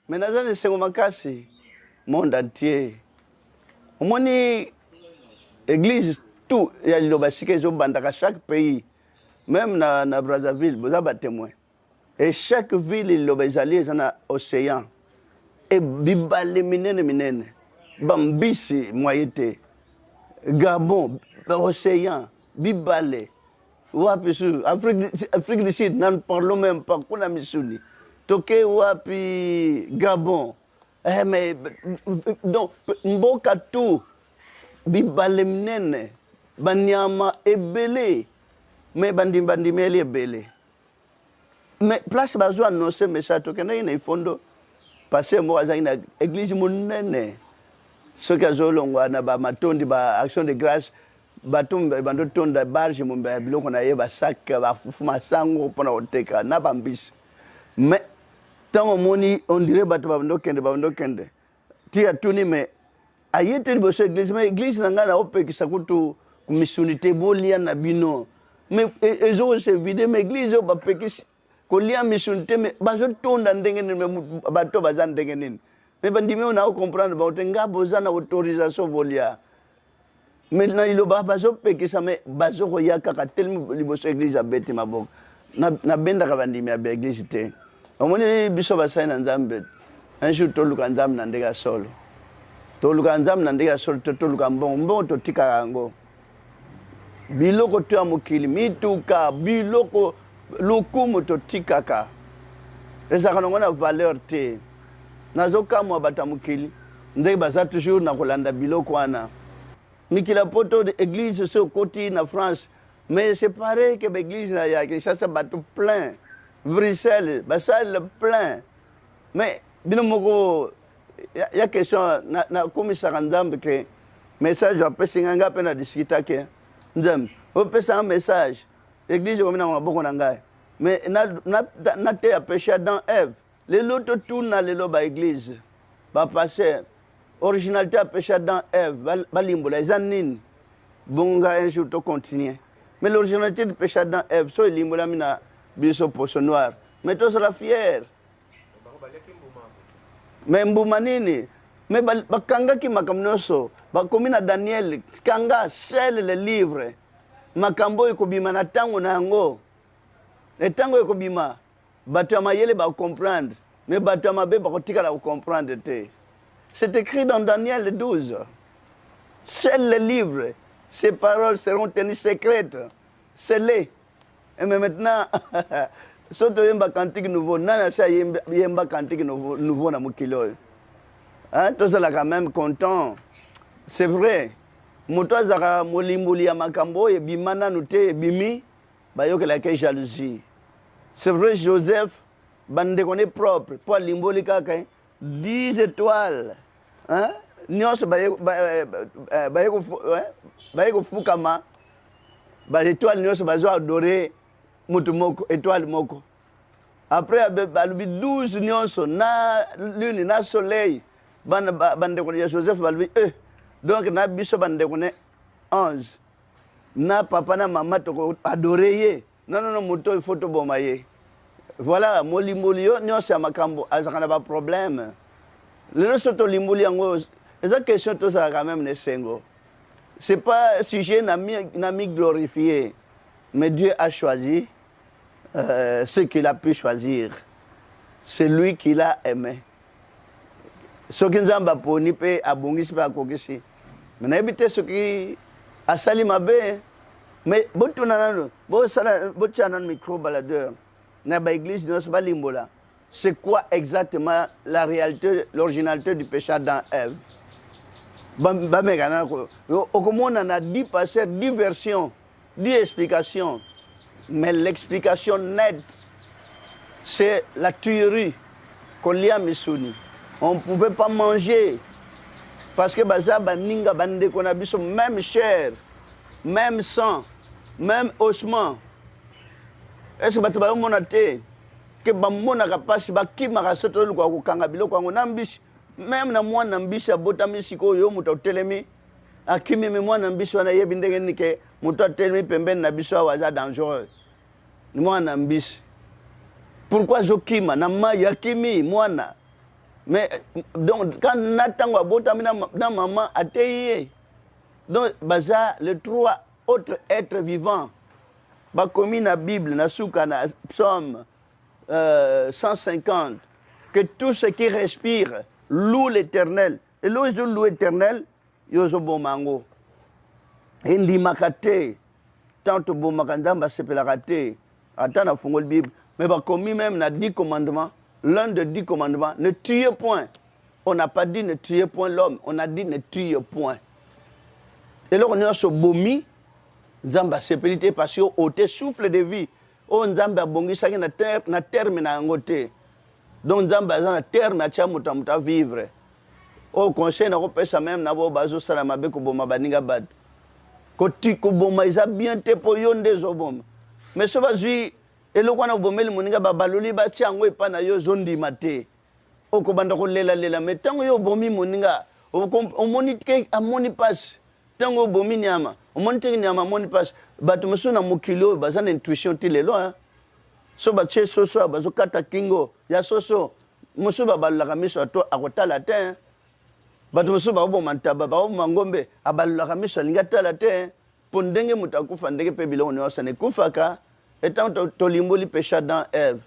Mais dans les cinq makasi, monde entier. Au moins, l'église, tout, il y a le basike, dans chaque pays, même dans Brazzaville, vous avez témoin. Et chaque ville, il y a un océan. Et bibale minene, bambisi, moyete, Gabon, océan, bibale. Afrique du Sud, n'en parlons même pas, qu'on a mis souni. Toké wapi Gabon. Mais donc mboka tout bibale mnene banyama ebele mais bandi meli ebele. Mais place bazwa annoncer message toké na ina ifondo passer mo za ina église munene. Ce que zolongwa na ba matondi ba action de grâce batumba bando tonda barge mumba biloko na yeba sac ba fufuma sango pona oteka na bambisi. Mais tant on dirait bando kende tia tuni me ayete liboso église mais église nanga na opekisa kutu kumisunité bolia na bino mais ezo se vide mais église ba pekisi kolia misunité mais bazo tonda ndenge ne bato bazan ndenge nini mais bandimi on a comprendre ba otenga bozana autorisation bolia mais na ilo ba bazo pekisa mais bazo koyaka ka tellement liboso église abeti maboko na benda ka bandimi ya église te. Omoni biso basai na nzambe un jour toluka nzambe na ndega solo toluka nzambe na ndega solo toluka mbongo totika yango biloko to ya mokili mituka biloko lokumu totikaka ezaka nango na valeur te nazokamwa bato ya mokili ndenge baza toujours na kolanda biloko wana mikila poto de église so koti na France mais c'est pareil que l'église ya Kinshasa bato plein Bruxelles, Bassal plein. Mais, il y a question, na commissaire Ndambe que message à Pessinganga pena discuter que Ndambe, on peut un message. L'église on a beaucoup d'angai. Mais na te péché dans Ève. Les loto tourne na les loba église. Ba passer originalité à péché dans Ève, ba limbola zanin. Bonga un jour to continuer. Mais l'originalité du péché dans Ève, so limbola mina biso poso noir. Mais toi sera fier. Mais mbuma nini? Mais bakanga ki makamnoso. Bakomi na Daniel kanga sel le livre. Makambo ekobima na tango na yango. Le tango ekobima. Bato mayele ba comprendre. Mais bato mabe ba kotika la comprendre te. C'est écrit dans Daniel 12. Sel le livre. Ces paroles seront tenues secrètes. Scellées. Et mais maintenant, surtout yemba cantique nouveau, nana sa yemba cantique nouveau na mukilo. Hein, tout ça là quand même content. C'est vrai. Moto zaka molimbuli ya makambo e bimana nute bimi ba yoke la kay jalousie. C'est vrai Joseph bande connaît propre pour limboli kaka 10 étoiles. Hein? Nyos ba yeko fukama ba étoile nyos ba zo adorer Mutumoko, étoile moko. Après, balubi 12 nyonso, na lune, na soleil. Bande kone Joseph balubi, donc na biso bande kone 11. Na papa na maman toko adoré ye. Non, muto il faut to boma ye. Voilà, moli yo nyonso ya makambo, azakana ba problème. Le reste to limboli yango, eza question to ça quand même ne sengo. C'est pas sujet na mi glorifié. Mais Dieu a choisi ce qu'il a pu choisir. C'est lui qui l'a aimé. Ce qui nous a poni pe abongisi pa kokisi. Mais n'habite ce qui a sali mabe. Mais botunana bo sala bochana micro baladeur. Na ba église de ba limbola. C'est quoi exactement la réalité, l'originalité du péché dans Ève? Ba megana ko. Okomona na 10 pasteurs, 10 versions. 10 explications, mais l'explication nette, c'est la tuerie qu'on lit à Missouni. On ne pouvait pas manger parce que baza baninga bande qu'on a biso même chair, même sang, même ossement. Est-ce que batuba monate que bamona kapasi bakima kasoto lu kwa kukanga biloko ngo nambisi même na mwana mbisi abotami siko yo muta telemi akimi me mwana mbisi wana yebi ndenge nike muta telemi pembeni na biso waza dangereux mwana mbisi pourquoi zokima na ma yakimi mwana Mais donc quand Nathan abotami na maman ateye. Donc baza les trois autres êtres vivants. Ba commis na Bible na souka na Psaume 150 que tout ce qui respire loue l'Éternel. Et loue l'Éternel, yozo bomango. Indi makate tant bomaka nzamba sepelaka te. Ata na fungol Bible, mais ba commis même na 10 commandements. L'un des 10 commandements, ne tuez point. On n'a pas dit ne tuez point l'homme, on a dit ne tuez point. Et là, on est sur bomi, Zamba sepelité parce que au te souffle de vie, on Zamba bongi saki na terme na ngote. Donc Zamba na terme a tia muta vivre. Au conseil na kopesa même na bo bazo sala mabe ko boma baninga bad. Ko ti ko boma isa bien te po yonde zo boma. Mais so bazui eloko na bomeli moninga babaloli ba tia ngo epa na yo zondi mate. O ko banda ko lela mais tango yo bomi moninga o moni ke amoni passe. Tango bomi nyama o moni te nyama moni passe. Batu musuna mukilo bazana intuition ti lelo hein. So ba che soso bazo kata kingo ya soso musu babalaka miso ato akotala te. Batu musu ba bo mantaba ba mangombe abalaka miso lingata la te. Pondenge mutakufa ndenge pe bilo ne osane kufaka. Étant tolimboli pécha dans Ève.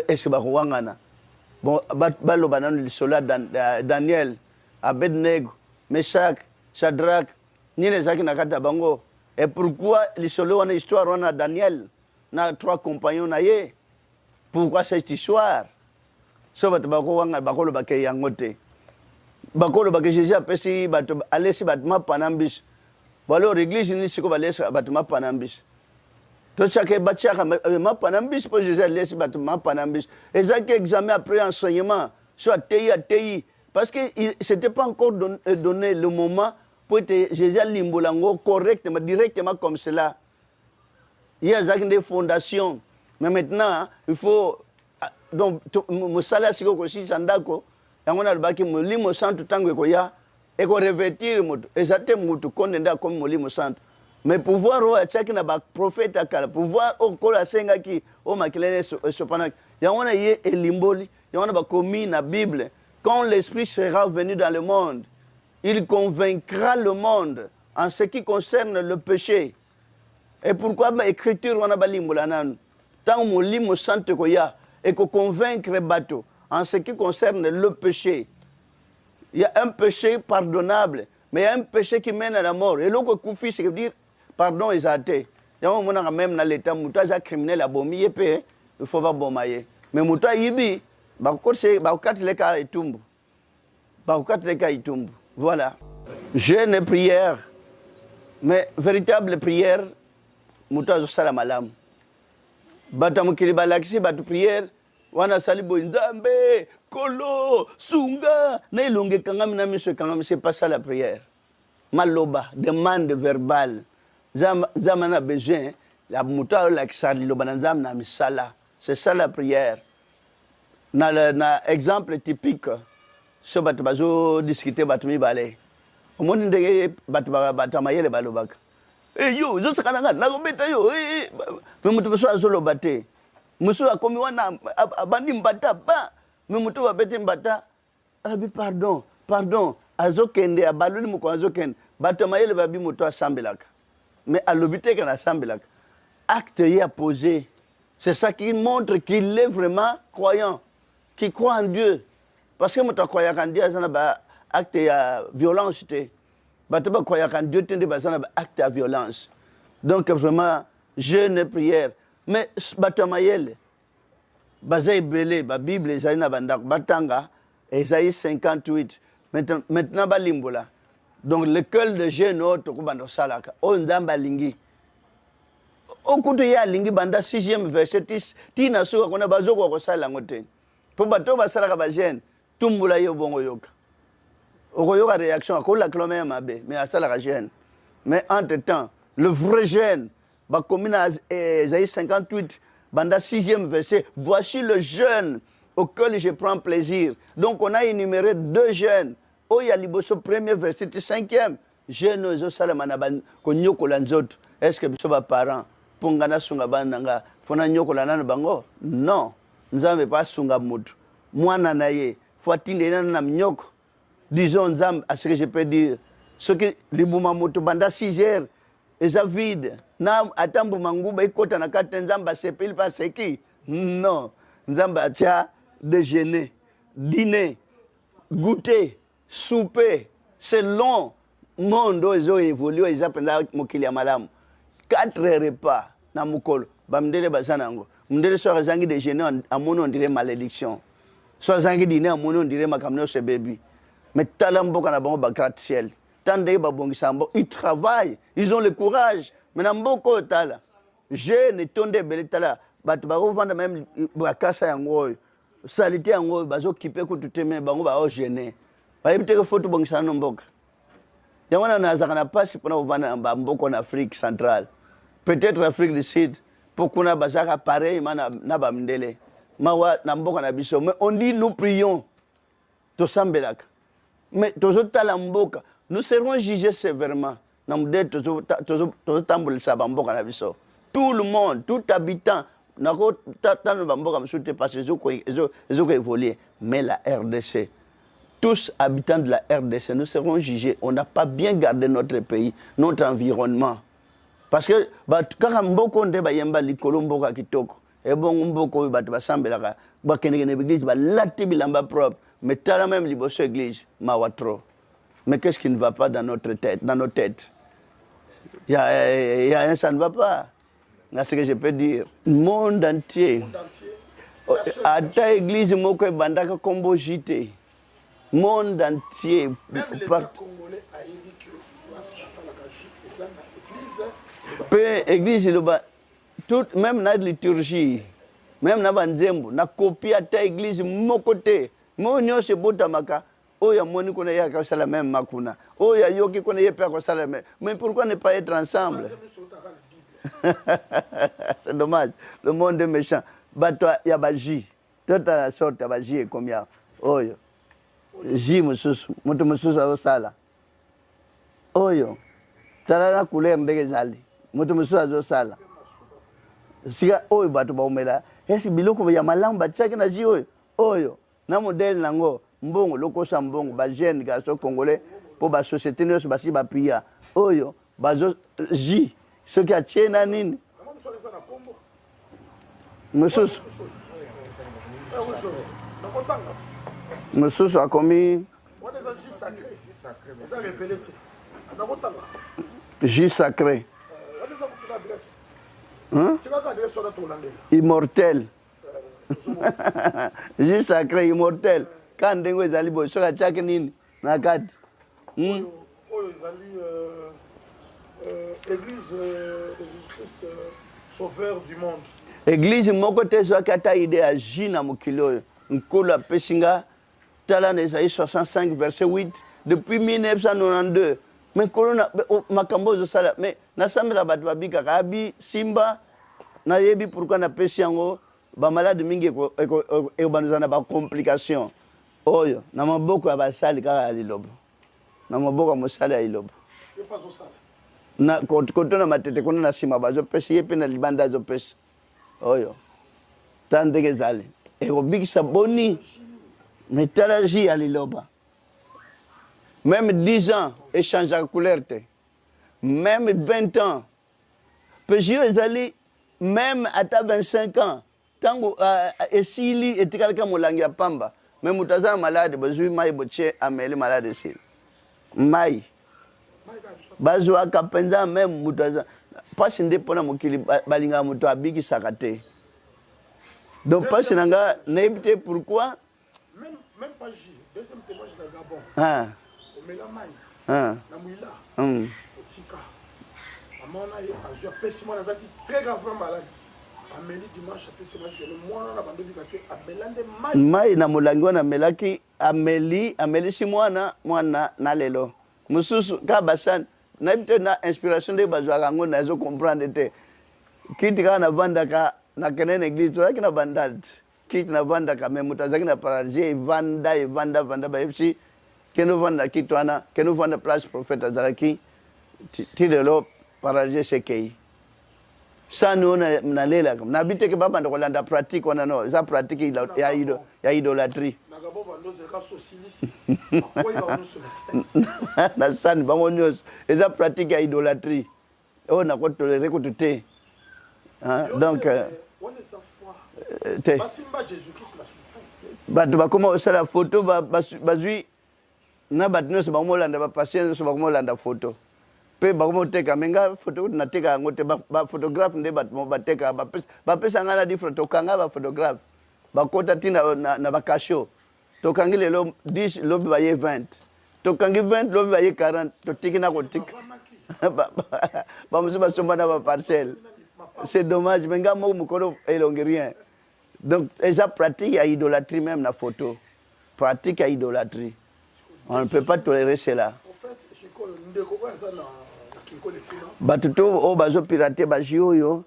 Est-ce que Barouangana? Bon, balo banan le sola Daniel, Abednego, Meshach, Shadrach, ni les aki nakata bango. Et pourquoi le solo on a histoire on a Daniel, na 3 compagnons na ye? Pourquoi cette histoire? So bat barouanga bakolo bakay yangote. Bakolo bakay Jésus apesi bat alesi bat ma panambis. Balo l'église ni siko balesi bat ma panambis. Tout ça que Bachaka m'a panambis pour Jésus laisse m'a panambis. Et ça qui examen après enseignement soit TI parce que c'était pas encore donné le moment pour que Jésus limbolango correctement directement comme cela. Il y a des fondations mais maintenant il faut donc musala siko ko si sandako yangona albaki mulimo santu tango ko ya et ko revêtir mutu exactement mutu konenda comme mulimo santu. Mais pouvoir au tchaki na ba prophète akala pouvoir au kola senga ki o makilene sopana yangona ye elimboli yangona ba commis na Bible quand l'esprit sera venu dans le monde il convaincra le monde en ce qui concerne le péché. Et pourquoi ba écriture wana ba limbola nan tant molimo sante ko ya et ko convaincre bateau en ce qui concerne le péché. Il y a un péché pardonnable mais il y a un péché qui mène à la mort et l'autre koufi c'est dire pardon exaté. Il y a un moment même dans l'état mouta criminel a bomi épée, il faut pas bomayer. Mais mouta yibi, bakokat leka itumbu. Bakokat leka itumbu. Voilà. Jeûne et prière. Mais véritable prière, mouta zo sala malam. Batamukiri balaksi batu prière, wana salibo nzambe, kolo, sunga, na ilonge kangami na miso kangami, c'est pas ça la prière. Maloba, demande verbale. Zama na besoin la muta la kisali lo banzam na misala. C'est ça la prière. Na exemple typique so batu bazo discuter batu mi balé. Omoni ndenge batu mayele balobaka. Yo zo sakana na ko beta yo me mutu so azolo baté. Musu akomi wana abandi mbata ba me mutu ba bete mbata abi pardon azokende abaluli muko azokende batu mayele babi mutu asambelaka. Mais à l'obité qu'on a semblé, acte y a posé. C'est ça qui montre qu'il est vraiment croyant, qui croit en Dieu. Parce que moi, croyant en Dieu, c'est un acte de violence. Je ne crois en Dieu, c'est un acte de violence. Donc vraiment, jeûne et prière. Mais Batamayel, Bazaï Belé, la Bible, Esaïe Batanga, Esaïe 58, maintenant Balimbola. Donc l'école de jeune autre kubando salaka o ndamba lingi o kutu ya lingi banda 6e verset tina suka kona bazoko ko sala ngoten po bato ba salaka ba jeune tumbula yo bongo yoka o yoka réaction ko la clomé mabe mais salaka jeune mais entre temps le vrai jeune ba komina Esaïe 58 banda 6e verset voici le jeune auquel je prends plaisir. Donc on a énuméré 2 jeunes. Oh, il y a le premier verset, 5e. Jeune ozo salamana ban ko nyokola nzoto. Est-ce que biso ba parents pongana sunga bananga fona nyokola nana bango? Non. Nzambe pas sunga mutu. mwana na ye faut atindela na mnyoko disons nzambe à ce que je peux dire ce que libuma moto banda 6 heures eza vide na atambu manguba ikota na kati nzambe asepeli pa seki non nzambe atia déjeuner dîner goûter souper c'est long monde ozo évolue eza penza mokili ya malamu 4 repas na mukolo bamdele basanango mdele so azangi déjeuner amono on dirait malédiction so azangi dîner amono on dirait makamno se baby mais tala mboka na bango ba gratte-ciel tande ba bongisa mbo ils travaillent ils ont le courage mais na mboko tala je ne tonde bele tala bat ba vendre même ba kasa yango salité yango bazo kipe ko tuteme bango ba o gêner ba yebite ko photo bongisa na mboka yamana na zakana passe pour vendre ba mboko en Afrique centrale peut-être Afrique du Sud pour qu'on a bazaka pareil mana na ba mndele mawa na mboka na biso mais on dit nous prions to sambelaka mais tozotala mboka nous serons jugés sévèrement tout le monde tout habitant mais la RDC tous habitants de la RDC nous serons jugés on n'a pas bien gardé notre pays notre environnement parce que quand mboko nde bayemba likolo mboka kitoko et bon mboko bato basambelaka bakene église ba lati bilamba propre mais tala même liboso église mawatro. Mais qu'est-ce qui ne va pas dans notre tête, dans nos têtes? Il y a un ça ne va pas. C'est ce que je peux dire. Le monde entier. À ta église, moko bandaka kombo jité. Monde entier. Même l'État congolais a dit que l'église, même la liturgie, même la banzembo, na copie à ta église, mon côté. Mon nyo se botamaka. Oh, ya moni kone ya ka sala même makuna. Oh, ya yoki kone ye pa ko sala même. Mais pourquoi ne pas être ensemble? C'est dommage. Le monde est méchant. Bato ya baji. Toute la sorte ya baji est combien? Oh yo. Ji mususu. Mutu mususu au sala. Oh yo. Tala na couleur ndenge zali. Mutu mususu au sala. Siga oyo bato ba umela. Esi biloko ya malamu bachaki na ji oyo. Oyo. Na modèle nango. Mbongo lokosa mbongo ba jeune garçon congolais pour ba société nyos basi ba pia oyo bazo ji ce qui a tiena nini mususu mususu akomi ji sacré immortel ji sacré immortel quand dengo ezali bo soka chake nini na kati oyo ezali église de Jésus-Christ sauveur du monde église moko te soki ata ide ya ji na mokili oyo nkolo apesinga tala na Esaïe 65 verset 8 depuis 1992 mais nkolo na makambo ozosala mais nasambela bato babikaka abi simba nayebi pourquoi napesi yango bamalade mingi ekobanduza na bacomplication oyo na maboko ya basali kaka ya lilobo na maboko ya mosali ya lilobo na koto na matete kuna na nsima bazopesa ye mpe na libanda azopesa oyo ta ndenge ezali ekobikisa boni metala ji ya liloba même 10 ans echangeaka couleur te même 20 ans mpe ji oyo ezali même ata 25 ans tango esili etikalaka molangi ya pamba mais mutaza malade bazui mai boche ameli malade si mai bazwa kapenza même mutaza pasi ndepona mokili balinga muto abiki sakate donc pasi nanga nebite pourquoi même pas J deuxième témoignage de Gabon au melamai na muila otika amona ye azwa pesimo na zaki très gravement malade ameli dimanche peste match que le mwana na bando bikate amelande mai na mulangi wana melaki ameli si mwana na lelo mususu ka basan na bite na inspiration de bazwa ngo na zo comprendre te kiti ka na vanda ka na kenene église to ki na bandad kiti na vanda ka me mutazaki na paralysie vanda ba fc keno vanda kitwana keno vanda place prophète azaraki ti de lo paralysie sekei Ça nous na lela na bite ke baba ndo kolanda pratique wana no za pratique ya idolâtrie na Gabon bando zeka socialiste akoyi ba no socialiste na san bango nyos eza pratique ya idolâtrie on a ko tolérer ko tuté hein donc on est sa foi basimba Jésus Christ la sultane bato ba comment ça la photo bazui na bato nyos ba molanda ba patience ba molanda photo pe bakomo teka menga photo na teka ngote ba photographe nde ba teka ba pesa ngala di photo kanga ba photographe ba kota tina na ba kasho to kangile lo 10 lo ba ye 20 to kangi 20 lo ba ye 40 to tiki na ko tik ba musuba somba na ba parcelle c'est dommage menga mo mukoro elongi rien donc esa pratique ya idolâtrie même na photo pratique ya idolâtrie on ne peut pas tolérer cela. Batuto o bazo pirater baji oyo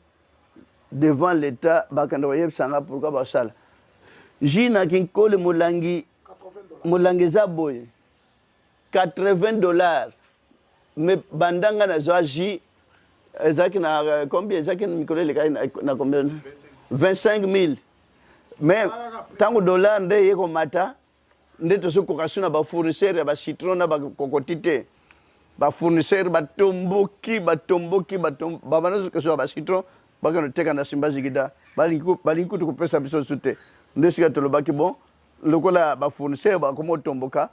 devant l'état bakando yebsanga pourquoi basala jina kinkole mulangi za boy $80 mais bandanga na zoaji ezaki na combien ezaki mikole na combien 25,000 mais tango dollar nde yeko mata nde tosuko kasuna ba fournisseur ba citron na ba kokotite ba fournisseur ba tomboki babana kasuna ba citron bakano teka na simba zigida balingu to kopesa biso sute nde sika tolobaki bon lokola ba fournisseur ba komo tomboka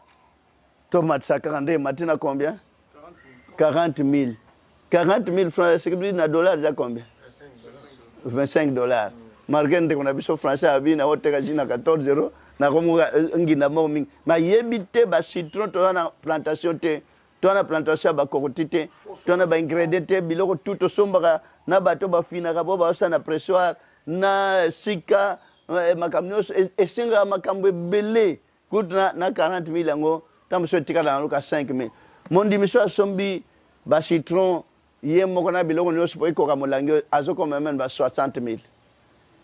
tomate ça 42 matina combien 40,000 francs c'est na dollars za combien $25 margende kuna biso français abina oteka jina 14 na komuga ngina moming ma yebite ba citron to na plantation te to na plantation ba kokotite to na ba ingrédients te biloko tout sombaka na bato ba fina ka boba osa na pressoir na sika makamnyos esinga makambo belé kutna na 40,000 ngo tamso tikala na luka 5,000 mondi miso asombi ba citron yemo na biloko nyos po ikoka molangi azoko même ba 60,000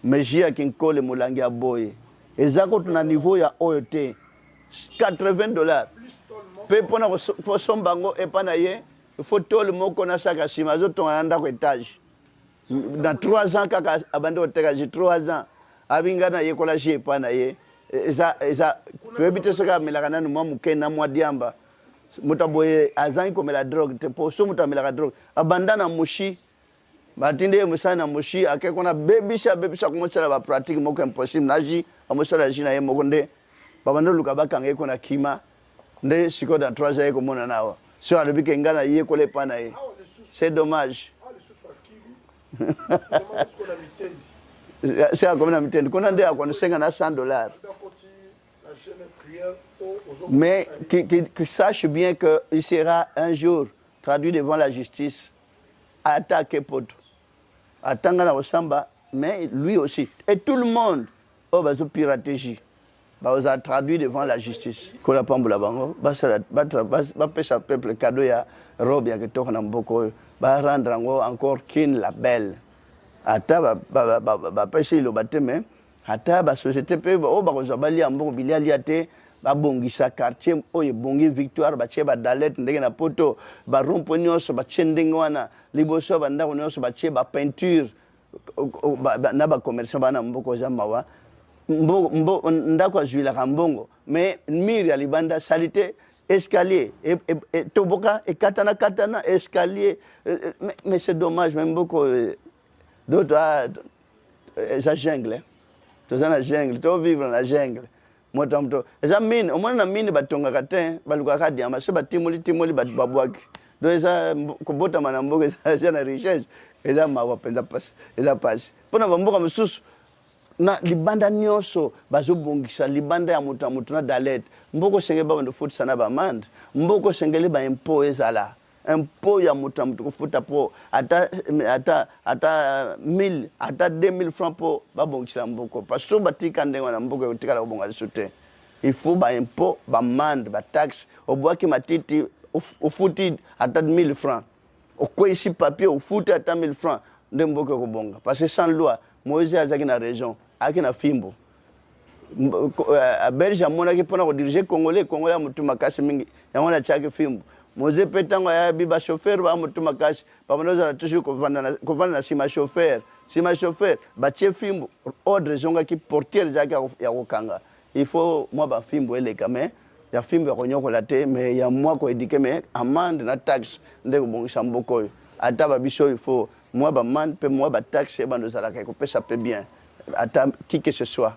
mais jia kinkole molangi ya boye ezako tuna niveau ya OET $80 pe pona ko sombango epana ye photo le moko na saka sima zo tonga nda ko étage dans 3 ans kaka abando teka ji 3 ans abinga na ye kola ji epana ye eza tuebite soka melaka nanu mwa muke na mwa diamba mutaboye azangi ko mela drogue te po so mutamela drogue abandana mushi batinde musana mushi akekona bebisha kumochala ba pratique moko impossible naji amosala jina ye moko nde babando luka bakanga ko na kima nde siko dans 3 ans ko mona nawa so alobike ngana ye ko le pana ye c'est dommage c'est comme na mitendi kona nde akona senga na $100 mais qui sache bien que il sera un jour traduit devant la justice attaqué poto atanga na osamba mais lui aussi et tout le monde oh bazo pirateji baza traduit devant la justice kola pambula bango basala ba pesa peuple cadeau ya robe ya kitoko na mboko ba rendre ngo encore kin la belle ata ba pesa lo bateme ata ba société pe o ba ko zabali amboko biliali ate ba bongisa quartier oye bongi victoire ba cheba dalet ndenge na poto ba rompo nyonso ba chendenge wana liboso ba ndako nyonso ba cheba peinture na ba commerçant bana mboko za mawa mbo ndako azwila kambongo mais mur ya libanda salité escalier et toboka et katana escalier mais c'est dommage même beaucoup d'autres ça jungle to za na jungle to vivre na jungle motamto eza mine omona na mine batonga kate baluka kadi ama se batimuli babwaki do eza kobota manamboka eza na richesse eza mawa penza passe eza passe pona bamboka mususu na libanda nyonso bazobongisa libanda ya mutu na dalet mboko senge ba ndo futa sana ba mand mboko sengele ba impôt ezala impôt ya mutu kufuta po ata 1000 ata 2000 francs po ba bongisa mboko parce que batika ndengo na mboko yotika la bonga sute il faut ba impôt ba mand ba taxe obwaki matiti ofuti ata 1000 francs okwe ici papier ofuti ata 1000 francs nde mboko ko bonga parce que sans loi Moïse azaki na région akina fimbo Belge amona ki pona ko diriger congolais mutu makasi mingi yangona chaki fimbo moze petango ya biba chauffeur ba mutuma kashi pamanoza toujours kovanda na sima chauffeur batie fimbo ordre zonga ki portier zaki ya kokanga il faut moi ba fimbo eleka mais ya fimbo ya konyokola te mais ya moi ko éduquer mais amende na taxe ndeko bongisa mboko ata ba biso il faut moi ba man pe moi ba taxe ba nozala ka ko pesa pe bien ata qui que ce soit